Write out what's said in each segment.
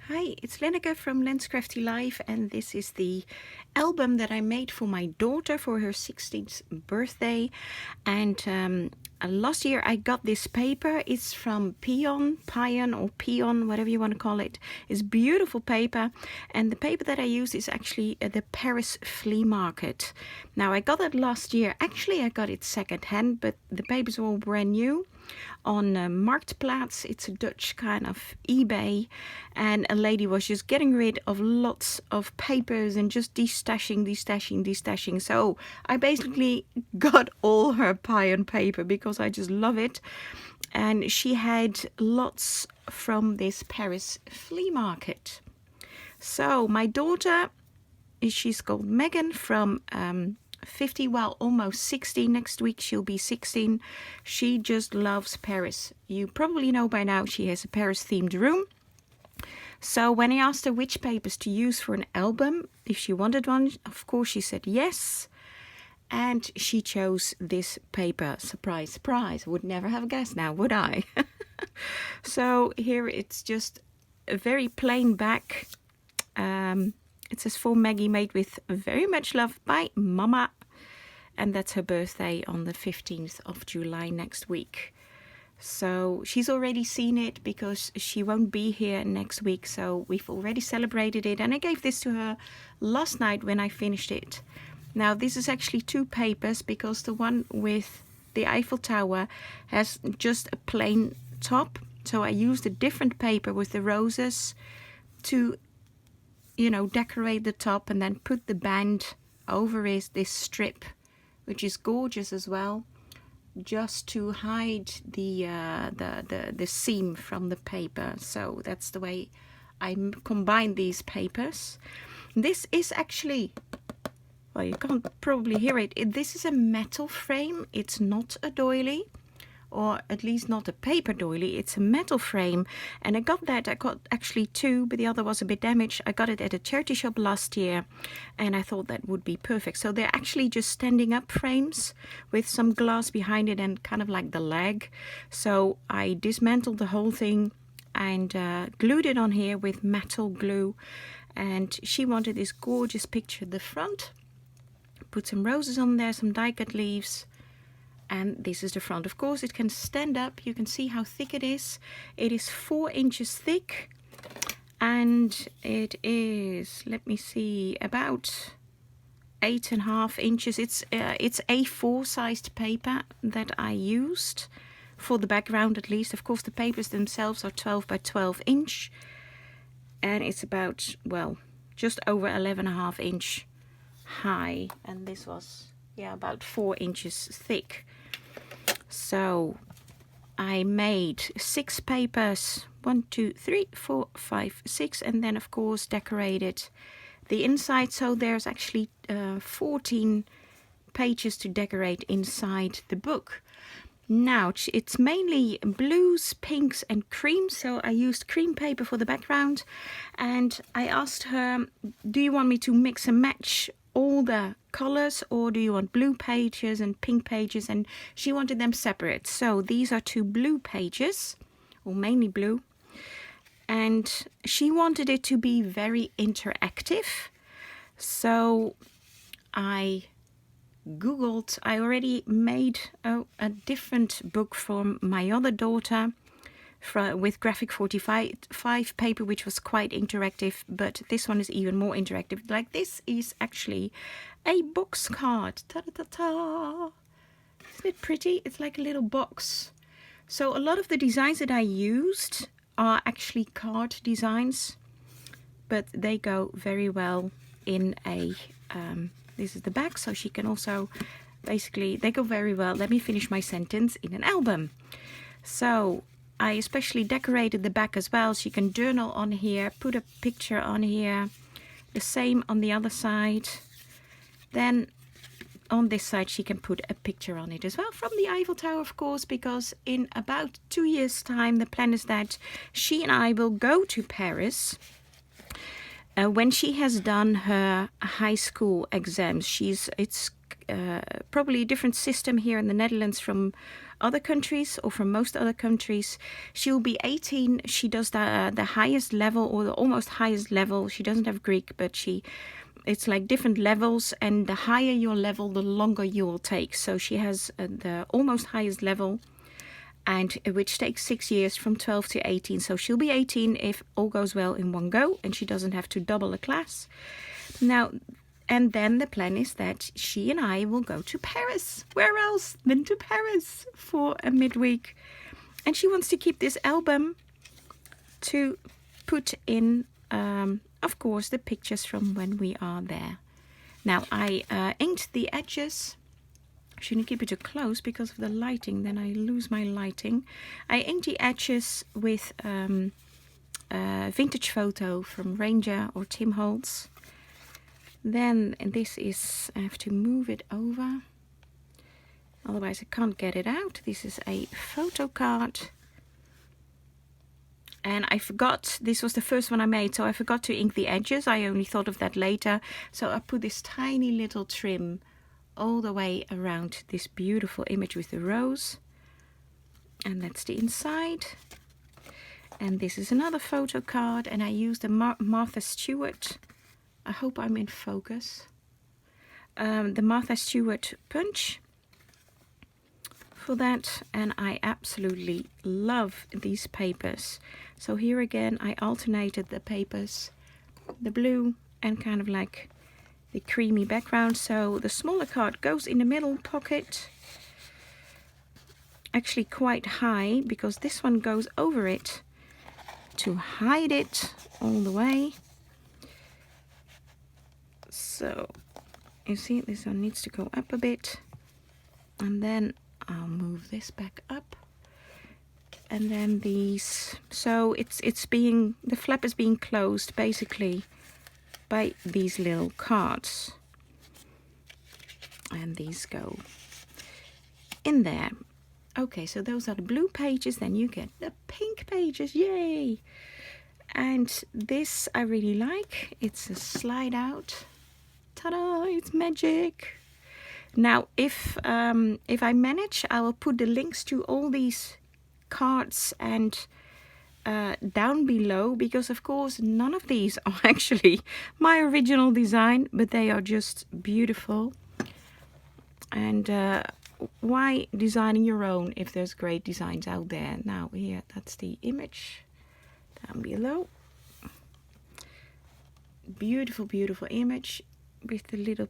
Hi, it's Lenneke from Lenscrafty Life, and this is the album that I made for my daughter for her 16th birthday. And last year I got this paper. It's from Pion or Pion, whatever you want to call it. It's beautiful paper, and the paper that I use is actually the Paris Flea Market. Now I got it last year. Actually, I got it second-hand, but the papers were all brand new on Marktplaats. It's a Dutch kind of eBay, and a lady was just getting rid of lots of papers and just destashing. So I basically got all her Pion paper because I just love it. And she had lots from this Paris flea market. So my daughter, she's called Megan, from 50, well, almost 60. Next week she'll be 16. She just loves Paris. You probably know by now she has a Paris themed room. So when I asked her which papers to use for an album, if she wanted one, of course she said yes. And she chose this paper. Surprise, surprise. Would never have guessed now, would I? So here it's just a very plain back. It says, "For Maggie, made with very much love by Mama." And that's her birthday on the 15th of July next week. So she's already seen it because she won't be here next week. So we've already celebrated it. And I gave this to her last night when I finished it. Now this is actually two papers because the one with the Eiffel Tower has just a plain top. So I used a different paper with the roses to, you know, decorate the top and then put the band over this strip, which is gorgeous as well, just to hide the seam from the paper. So that's the way I combine these papers. This is actually, well, you can't probably hear it. This is a metal frame. It's not a doily, or at least not a paper doily. It's a metal frame, and I got actually two, but the other was a bit damaged. I got it at a charity shop last year, and I thought that would be perfect. So they're actually just standing up frames with some glass behind it and kind of like the leg. So I dismantled the whole thing and glued it on here with metal glue. And she wanted this gorgeous picture at the front. Put some roses on there, some die-cut leaves. And this is the front. Of course, it can stand up. You can see how thick it is. It is 4 inches thick. And it is, let me see, about 8.5 inches. It's A4 sized paper that I used for the background at least. Of course, the papers themselves are 12 by 12 inch. And it's about, well, just over 11.5 inch high. And this was, yeah, about 4 inches thick. So I made 6 papers, 1, 2, 3, 4, 5, 6, and then of course decorated the inside. So there's actually 14 pages to decorate inside the book. Now it's mainly blues, pinks and cream. So I used cream paper for the background, and I asked her, do you want me to mix and match all the colors, or do you want blue pages and pink pages? And she wanted them separate. So these are 2 blue pages, or mainly blue, and she wanted it to be very interactive. So I googled, I already made a different book for my other daughter with graphic 45 paper, which was quite interactive, but this one is even more interactive. Like, this is actually a box card. Ta-da-ta-ta! Isn't it pretty? It's like a little box. So a lot of the designs that I used are actually card designs, but they go very well in a this is the back, so she can also, basically, they go very well, let me finish my sentence, in an album. So I especially decorated the back as well. She can journal on here, put a picture on here. The same on the other side. Then on this side she can put a picture on it as well from the Eiffel Tower, of course, because in about 2 years' time the plan is that she and I will go to Paris when she has done her high school exams. It's probably a different system here in the Netherlands from other countries, or from most other countries. She'll be 18. She does the highest level, or the almost highest level. She doesn't have Greek, but it's like different levels, and the higher your level, the longer you will take. So she has the almost highest level, and which takes 6 years, from 12 to 18. So she'll be 18 if all goes well in one go, and she doesn't have to double a class. Now, and then the plan is that she and I will go to Paris. Where else than to Paris for a midweek? And she wants to keep this album to put in, of course, the pictures from when we are there. Now, I inked the edges. I shouldn't keep it too close because of the lighting, then I lose my lighting. I inked the edges with a vintage photo from Ranger or Tim Holtz. Then this is, I have to move it over, otherwise I can't get it out. This is a photo card. And I forgot, this was the first one I made, so I forgot to ink the edges. I only thought of that later. So I put this tiny little trim all the way around this beautiful image with the rose. And that's the inside. And this is another photo card, and I used the Martha Stewart. I hope I'm in focus. The Martha Stewart punch for that, and I absolutely love these papers. So here again I alternated the papers, the blue and kind of like the creamy background. So the smaller card goes in the middle pocket, actually quite high, because this one goes over it to hide it all the way. So you see, this one needs to go up a bit, and then I'll move this back up, and then these, so the flap is being closed basically by these little cards, and these go in there. Okay, so those are the blue pages, then you get the pink pages, yay! And this I really like, it's a slide out. Ta-da, it's magic. Now, if I manage, I will put the links to all these cards and down below, because of course none of these are actually my original design, but they are just beautiful. And why designing your own if there's great designs out there? Now here, that's the image down below. Beautiful, beautiful image with the little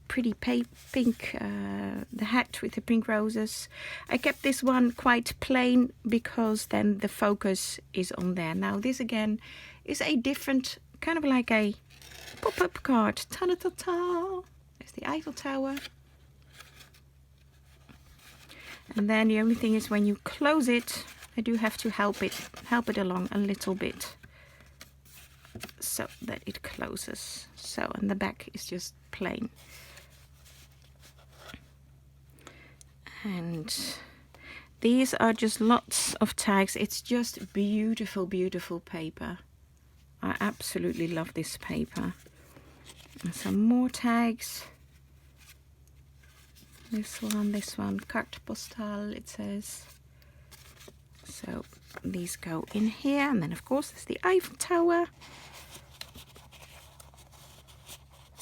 pretty pink, the hat with the pink roses. I kept this one quite plain because then the focus is on there. Now this again is a different, kind of like a pop-up card. Ta-da-ta-ta! There's the Eiffel Tower. And then the only thing is when you close it, I do have to help it along a little bit, so that it closes. So, and the back is just plain. And these are just lots of tags. It's just beautiful, beautiful paper. I absolutely love this paper. And some more tags. This one, carte postale, it says. So these go in here, and then of course there's the Eiffel Tower.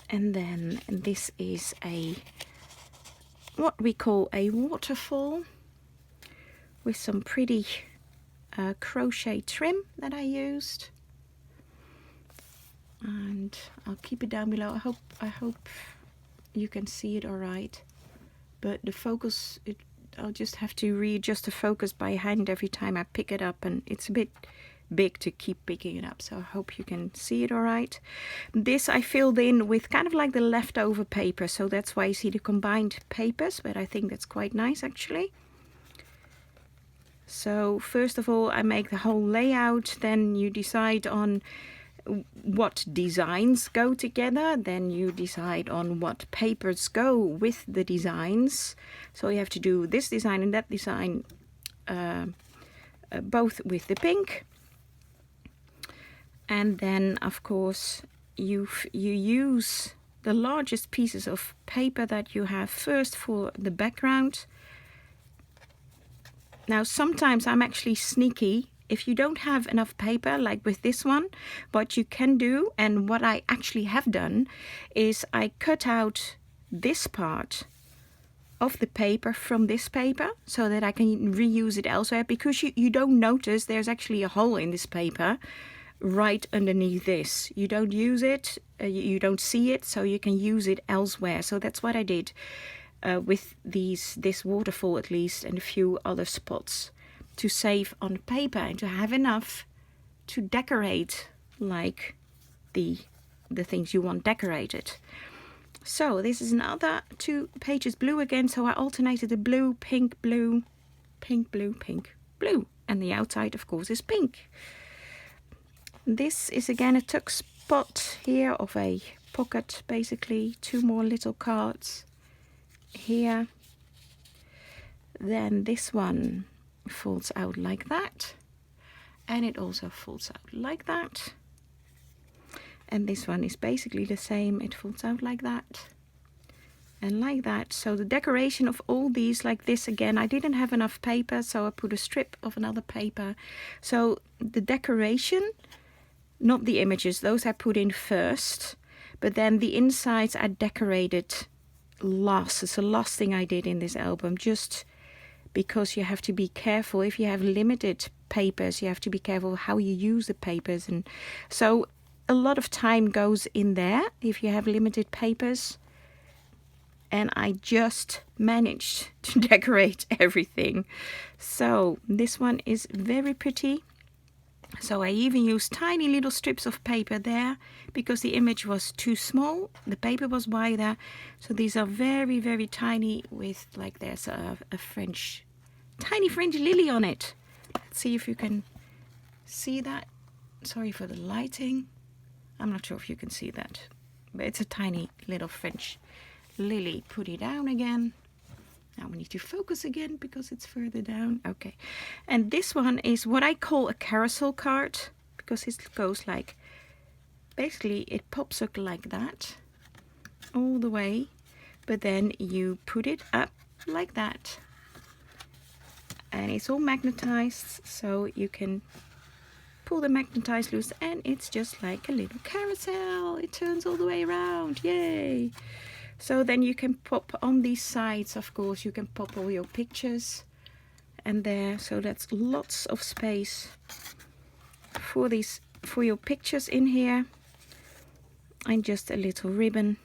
And then this is what we call a waterfall, with some pretty crochet trim that I used. And I'll keep it down below. I hope you can see it all right. But the focus, I'll just have to readjust the focus by hand every time I pick it up, and it's a bit big to keep picking it up, so I hope you can see it all right. This I filled in with kind of like the leftover paper, so that's why you see the combined papers, but I think that's quite nice actually. So first of all I make the whole layout, then you decide on what designs go together, then you decide on what papers go with the designs. So you have to do this design and that design, both with the pink. And then of course you use the largest pieces of paper that you have first for the background. Now sometimes I'm actually sneaky. If you don't have enough paper, like with this one, what you can do, and what I actually have done, is I cut out this part of the paper from this paper so that I can reuse it elsewhere, because you don't notice there's actually a hole in this paper right underneath this. You don't use it, you don't see it, so you can use it elsewhere. So that's what I did with this waterfall at least, and a few other spots, to save on paper and to have enough to decorate like the things you want decorated. So this is another 2 pages blue again, so I alternated the blue, pink, blue, pink, blue, pink, blue, and the outside of course is pink. This is again a tuck spot here of a pocket, basically 2 more little cards here. Then this one folds out like that, and it also folds out like that, and this one is basically the same. It folds out like that and like that. So the decoration of all these, like this again, I didn't have enough paper, so I put a strip of another paper. So the decoration, not the images, those I put in first, but then the insides I decorated last. It's the last thing I did in this album, just because you have to be careful. If you have limited papers, you have to be careful how you use the papers, and so a lot of time goes in there if you have limited papers. And I just managed to decorate everything. So this one is very pretty. So I even used tiny little strips of paper there because the image was too small, the paper was wider. So these are very, very tiny, with like there's a tiny French lily on it. Let's see if you can see that. Sorry for the lighting. I'm not sure if you can see that, but it's a tiny little French lily. Put it down again. Now we need to focus again because it's further down. Okay. And this one is what I call a carousel card, because it goes like, basically it pops up like that all the way, but then you put it up like that, and it's all magnetized, so you can pull the magnetized loose, and it's just like a little carousel. It turns all the way around. Yay! So then you can pop on these sides, of course, you can pop all your pictures and there. So that's lots of space for these, for your pictures in here. And just a little ribbon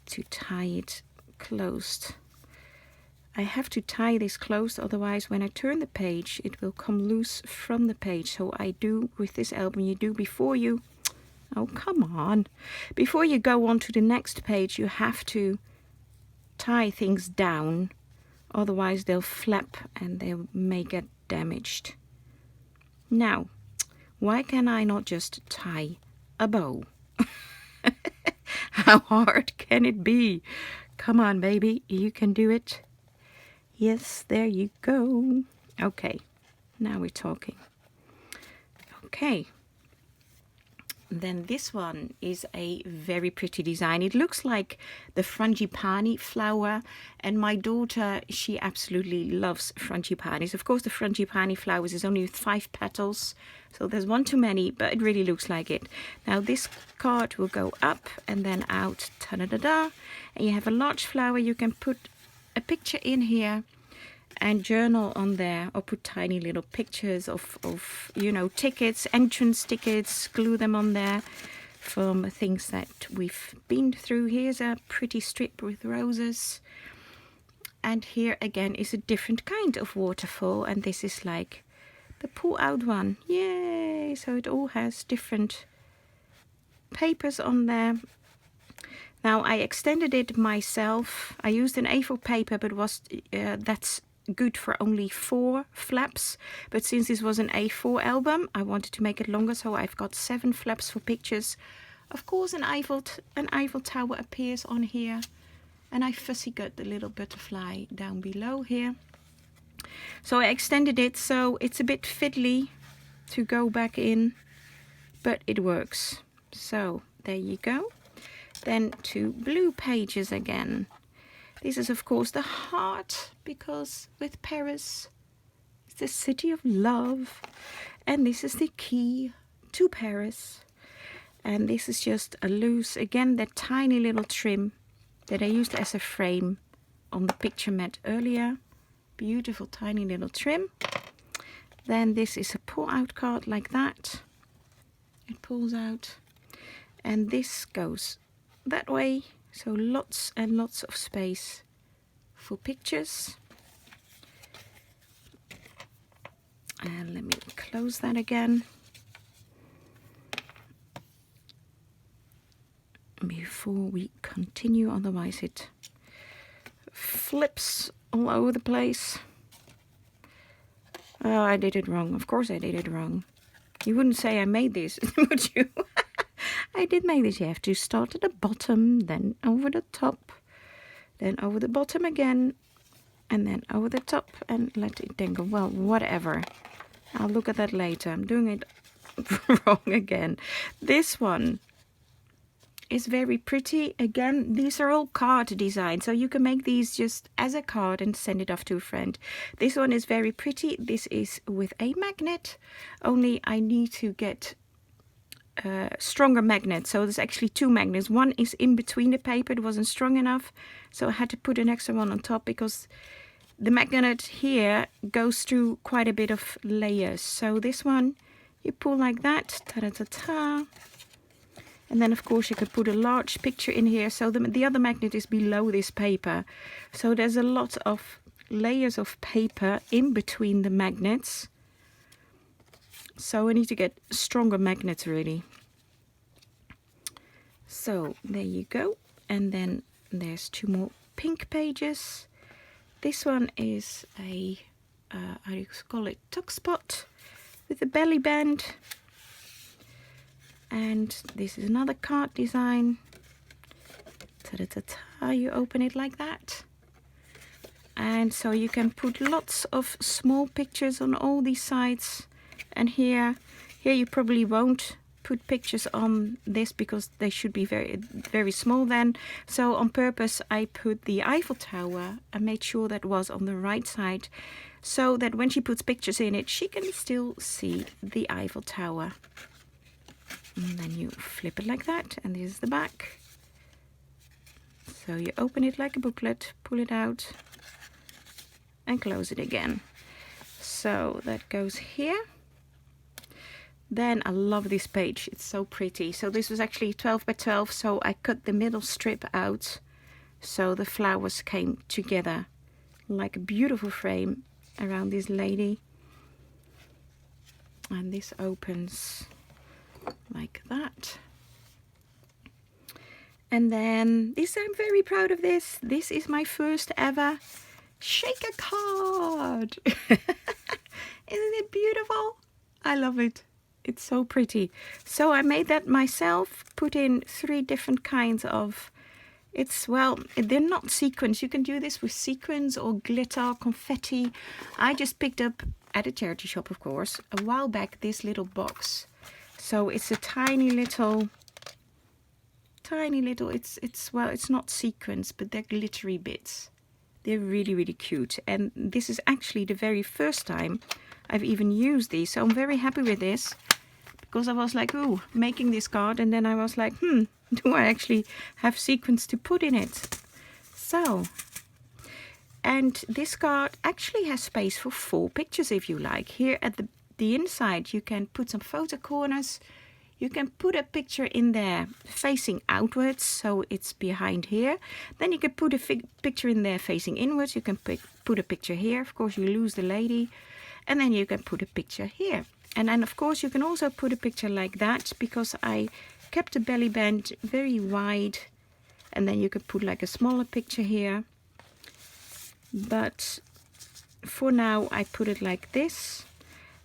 to tie it closed. I have to tie this closed, otherwise when I turn the page it will come loose from the page. So I do with this album, you do before you, oh come on, before you go on to the next page you have to tie things down, otherwise they'll flap and they may get damaged. Now, why can I not just tie a bow? How hard can it be? Come on baby, you can do it. Yes, there you go. Okay, now we're talking. Okay, then this one is a very pretty design. It looks like the frangipani flower, and my daughter, she absolutely loves frangipanis. Of course, the frangipani flowers is only with 5 petals, so there's one too many, but it really looks like it. Now this card will go up and then out, ta-da-da-da, and you have a large flower. You can put a picture in here and journal on there, or put tiny little pictures of you know, tickets, entrance tickets, glue them on there from things that we've been through. Here's a pretty strip with roses, and here again is a different kind of waterfall, and this is like the pull out one. Yay! So it all has different papers on there. Now I extended it myself. I used an A4 paper, but was that's good for only 4 flaps. But since this was an A4 album, I wanted to make it longer, so I've got 7 flaps for pictures. Of course, an Eiffel Tower appears on here, and I fussy cut the little butterfly down below here. So I extended it, so it's a bit fiddly to go back in, but it works. So there you go. Then 2 blue pages again. This is of course the heart, because with Paris, it's the city of love. And this is the key to Paris. And this is just a loose, again, that tiny little trim that I used as a frame on the picture mat earlier. Beautiful tiny little trim. Then this is a pull-out card like that. It pulls out. And this goes that way. So lots and lots of space for pictures. And let me close that again. Before we continue, otherwise it flips all over the place. Oh, I did it wrong. Of course I did it wrong. You wouldn't say I made this, would you? I did make this. You have to start at the bottom, then over the top, then over the bottom again, and then over the top, and let it then go. Well, whatever. I'll look at that later. I'm doing it wrong again. This one is very pretty. Again, these are all card designs, so you can make these just as a card and send it off to a friend. This one is very pretty. This is with a magnet, only I need to get stronger magnet. So there's actually 2 magnets. One is in between the paper. It wasn't strong enough, so I had to put an extra one on top because the magnet here goes through quite a bit of layers. So this one you pull like that, ta-da-ta-ta. And then of course you could put a large picture in here. So the other magnet is below this paper. So there's a lot of layers of paper in between the magnets. So I need to get stronger magnets really. So there you go. And then there's 2 more pink pages. This one is a, how do you call it, tuck spot with a belly band. And this is another card design. Ta-da-ta-ta, you open it like that. And so you can put lots of small pictures on all these sides. And here you probably won't put pictures on this because they should be very, very small then. So on purpose I put the Eiffel Tower and made sure that was on the right side, so that when she puts pictures in it, she can still see the Eiffel Tower. And then you flip it like that, and this is the back. So you open it like a booklet, pull it out, and close it again. So that goes here. Then I love this page, it's so pretty. So this was actually 12 by 12, so I cut the middle strip out so the flowers came together like a beautiful frame around this lady. And this opens like that. And then this, I'm very proud of this. This is my first ever shaker card. Isn't it beautiful? I love it. It's so pretty. So I made that myself, put in 3 different kinds of, it's, well, they're not sequins. You can do this with sequins or glitter, confetti. I just picked up at a charity shop, of course, a while back, this little box. So it's a tiny little, well, it's not sequins, but they're glittery bits. They're really, really cute. And this is actually the very first time I've even used these. So I'm very happy with this, because I was like, ooh, making this card. And then I was like, do I actually have sequins to put in it? So, and this card actually has space for 4 pictures if you like. Here at the inside, you can put some photo corners. You can put a picture in there facing outwards, so it's behind here. Then you can put a picture in there facing inwards. You can put a picture here. Of course, you lose the lady. And then you can put a picture here. And then, of course, you can also put a picture like that, because I kept the belly band very wide. And then you can put like a smaller picture here. But for now, I put it like this.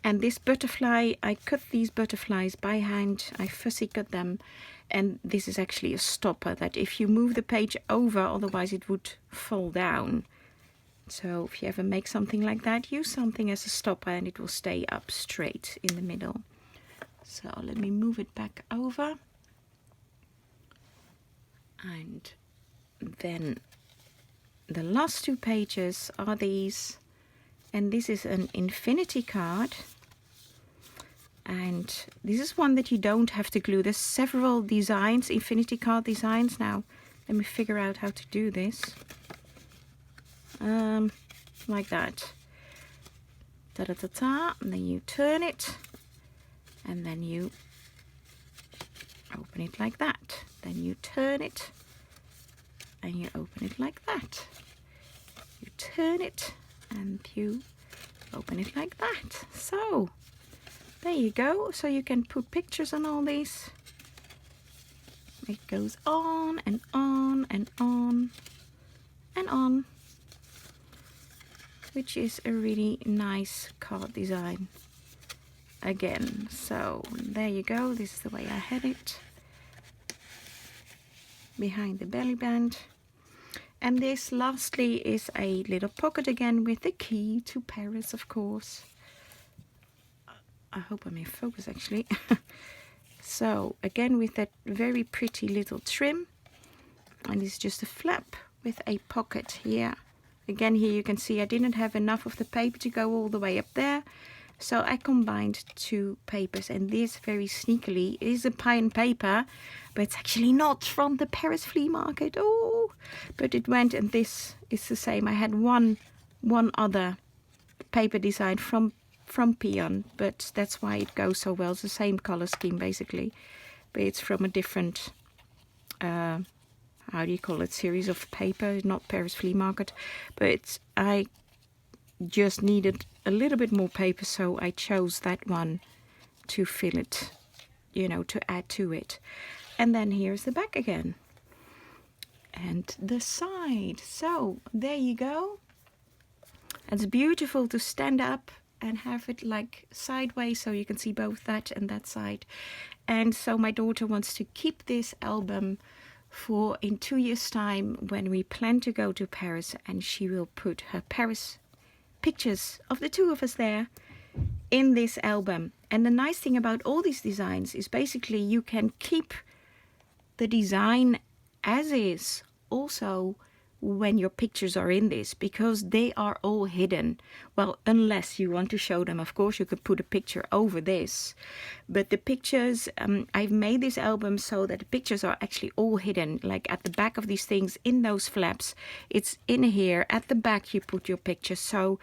And this butterfly, I cut these butterflies by hand. I fussy cut them. And this is actually a stopper that if you move the page over, otherwise it would fall down. So if you ever make something like that, use something as a stopper and it will stay up straight in the middle. So let me move it back over. And then the last 2 pages are these, and this is an infinity card, and this is one that you don't have to glue. There's several designs, infinity card designs. Now let me figure out how to do this. Like that. Ta-da-ta-ta, and then you turn it, and then you open it like that. Then you turn it, and you open it like that. You turn it, and you open it like that. So there you go. So you can put pictures on all these. It goes on and on and on and on, which is a really nice card design again. So there you go. This is the way I had it behind the belly band. And this lastly is a little pocket again with the key to Paris, of course. I hope I'm in focus actually. So again with that very pretty little trim, and it's just a flap with a pocket here. Again, here you can see I didn't have enough of the paper to go all the way up there, so I combined 2 papers, and this very sneakily is a pine paper, but it's actually not from the Paris flea market. Oh, but it went, and this is the same. I had one other paper design from Peon, but that's why it goes so well. It's the same color scheme basically, but it's from a different how do you call it, series of paper, not Paris flea market. But I just needed a little bit more paper, so I chose that one to fill it, you know, to add to it. And then here's the back again, and the side. So there you go. It's beautiful to stand up and have it like sideways, so you can see both that and that side. And so my daughter wants to keep this album for in 2 years' time when we plan to go to Paris, and she will put her Paris pictures of the 2 of us there in this album. And the nice thing about all these designs is basically you can keep the design as is also when your pictures are in this, because they are all hidden. Well, unless you want to show them, of course you could put a picture over this, but the pictures, I've made this album so that the pictures are actually all hidden, like at the back of these things, in those flaps. It's in here at the back you put your pictures, so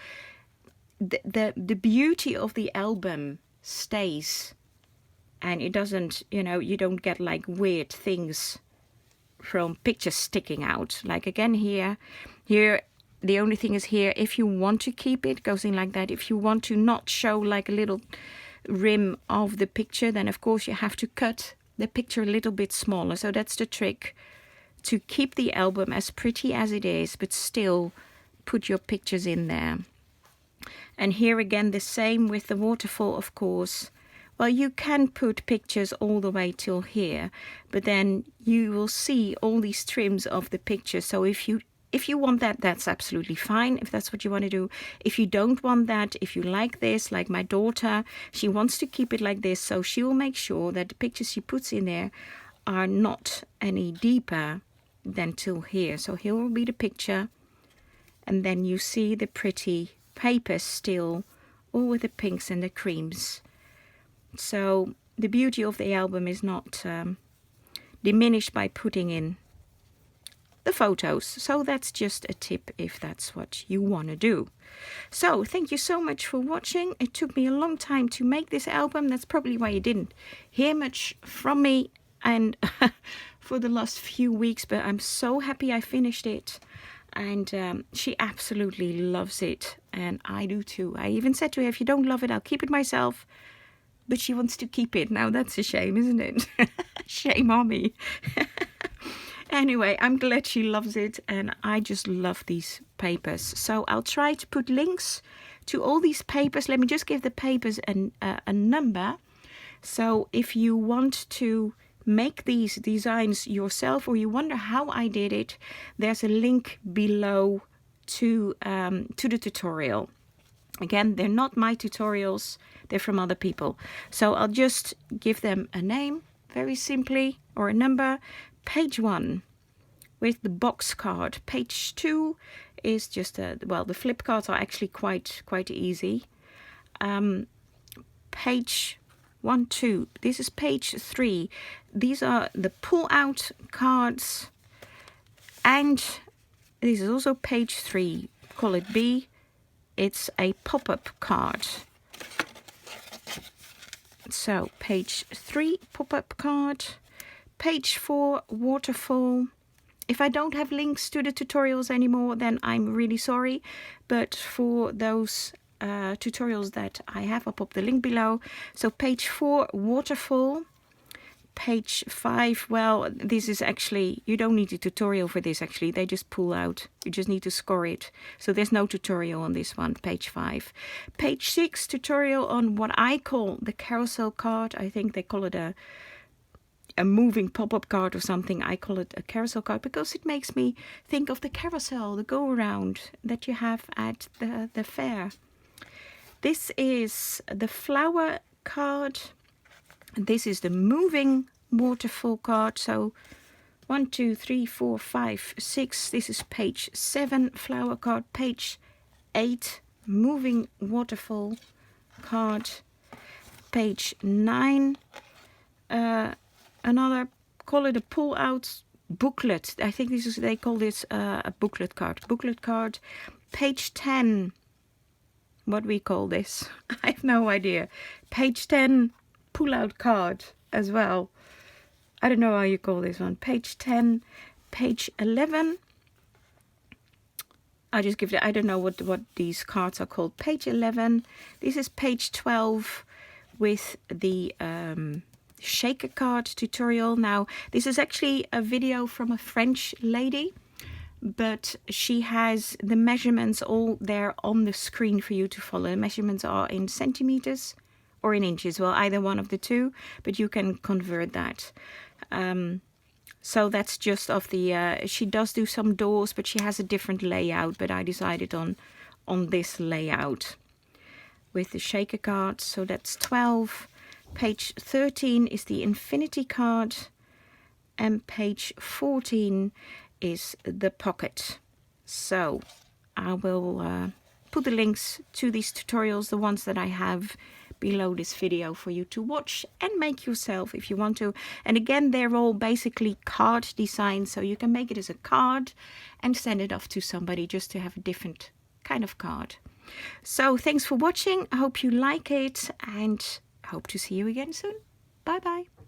the beauty of the album stays, and it doesn't, you know, you don't get like weird things from pictures sticking out. Like again here the only thing is here, if you want to keep it, goes in like that. If you want to not show like a little rim of the picture, then of course you have to cut the picture a little bit smaller. So that's the trick, to keep the album as pretty as it is, but still put your pictures in there. And here again the same with the waterfall, of course. Well, you can put pictures all the way till here, but then you will see all these trims of the picture. So if you want that, that's absolutely fine, if that's what you want to do. If you don't want that, if you like this, like my daughter, she wants to keep it like this, so she will make sure that the pictures she puts in there are not any deeper than till here. So here will be the picture, and then you see the pretty papers still, all with the pinks and the creams. So the beauty of the album is not diminished by putting in the photos. So that's just a tip if that's what you want to do. So thank you so much for watching. It took me a long time to make this album. That's probably why you didn't hear much from me and for the last few weeks, but I'm so happy I finished it. And she absolutely loves it, and I do too. I even said to her, if you don't love it, I'll keep it myself. But she wants to keep it. Now that's a shame, isn't it? Shame on me. Anyway, I'm glad she loves it, and I just love these papers. So I'll try to put links to all these papers. Let me just give the papers a number. So if you want to make these designs yourself, or you wonder how I did it, there's a link below to the tutorial. Again, they're not my tutorials, they're from other people. So I'll just give them a name, very simply, or a number. Page 1, with the box card. Page 2 is just well, the flip cards are actually quite easy. Page 1, 2. This is page 3. These are the pull-out cards, and this is also page 3. Call it B. It's a pop-up card. So page 3, pop-up card. Page 4, waterfall. If I don't have links to the tutorials anymore, then I'm really sorry. But for those tutorials that I have, I'll pop the link below. So page 4, waterfall. Page 5, well, this is actually, you don't need a tutorial for this actually. They just pull out. You just need to score it. So there's no tutorial on this one, page 5. Page 6, tutorial on what I call the carousel card. I think they call it a moving pop-up card or something. I call it a carousel card because it makes me think of the carousel, the go-around that you have at the fair. This is the flower card. This is the moving waterfall card. So 1, 2, 3, 4, 5, 6. This is page 7 flower card. Page 8 moving waterfall card. Page 9 another, call it a pull-out booklet. I think this is, they call this a booklet card. Booklet card. Page 10. What we call this? I have no idea. Page 10 pull-out card as well. I don't know how you call this one. Page 10. Page 11. I just give it, I don't know what these cards are called. Page 11. This is page 12 with the shaker card tutorial. Now this is actually a video from a French lady, but she has the measurements all there on the screen for you to follow. The measurements are in centimeters or in inches, well, either one of the two, but you can convert that. So that's just of the she does do some doors, but she has a different layout, but I decided on this layout with the shaker card. So that's 12. Page 13 is the infinity card, and page 14 is the pocket. So I will put the links to these tutorials, the ones that I have, below this video for you to watch and make yourself if you want to. And again, they're all basically card designs, so you can make it as a card and send it off to somebody just to have a different kind of card. So thanks for watching. I hope you like it, and hope to see you again soon. Bye bye.